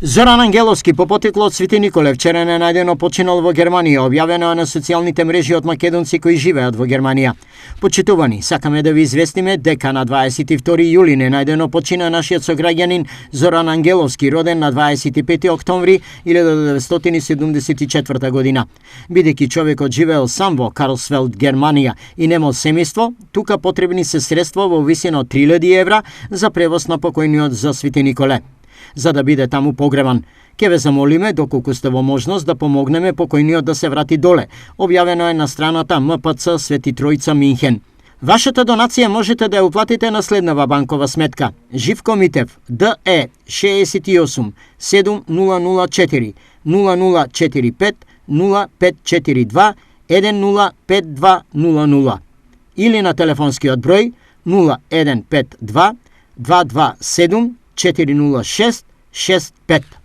Zoran Ангеловски по потекло од Свети Николе вчера не најдено починал во Германија, објавено е на социјалните мрежи од македонци кои живеат во Германија. Почитувани, сакаме да ви известиме дека на 22 јули не најдено почина нашиот сограѓанин Зоран Ангеловски, роден на 25 октомври 1974 година. Бидејќи човекот живеел сам во Карлсфелд, Германија и немал семејство, тука потребни се средства во висина од 3000 евра за превоз на покојниот за Свети Николе. За да биде таму погребан, ќе ве замолиме доколку сте во можност да помогнеме покојниот да се врати доле. Објавено е на страната МПЦ Свети Тројца Минхен. Вашата донација можете да ја уплатите на следнава банкова сметка: Живко Митев, ДЕ 68 7004 0045 0542 105200 или на телефонскиот број 0152 227 40665.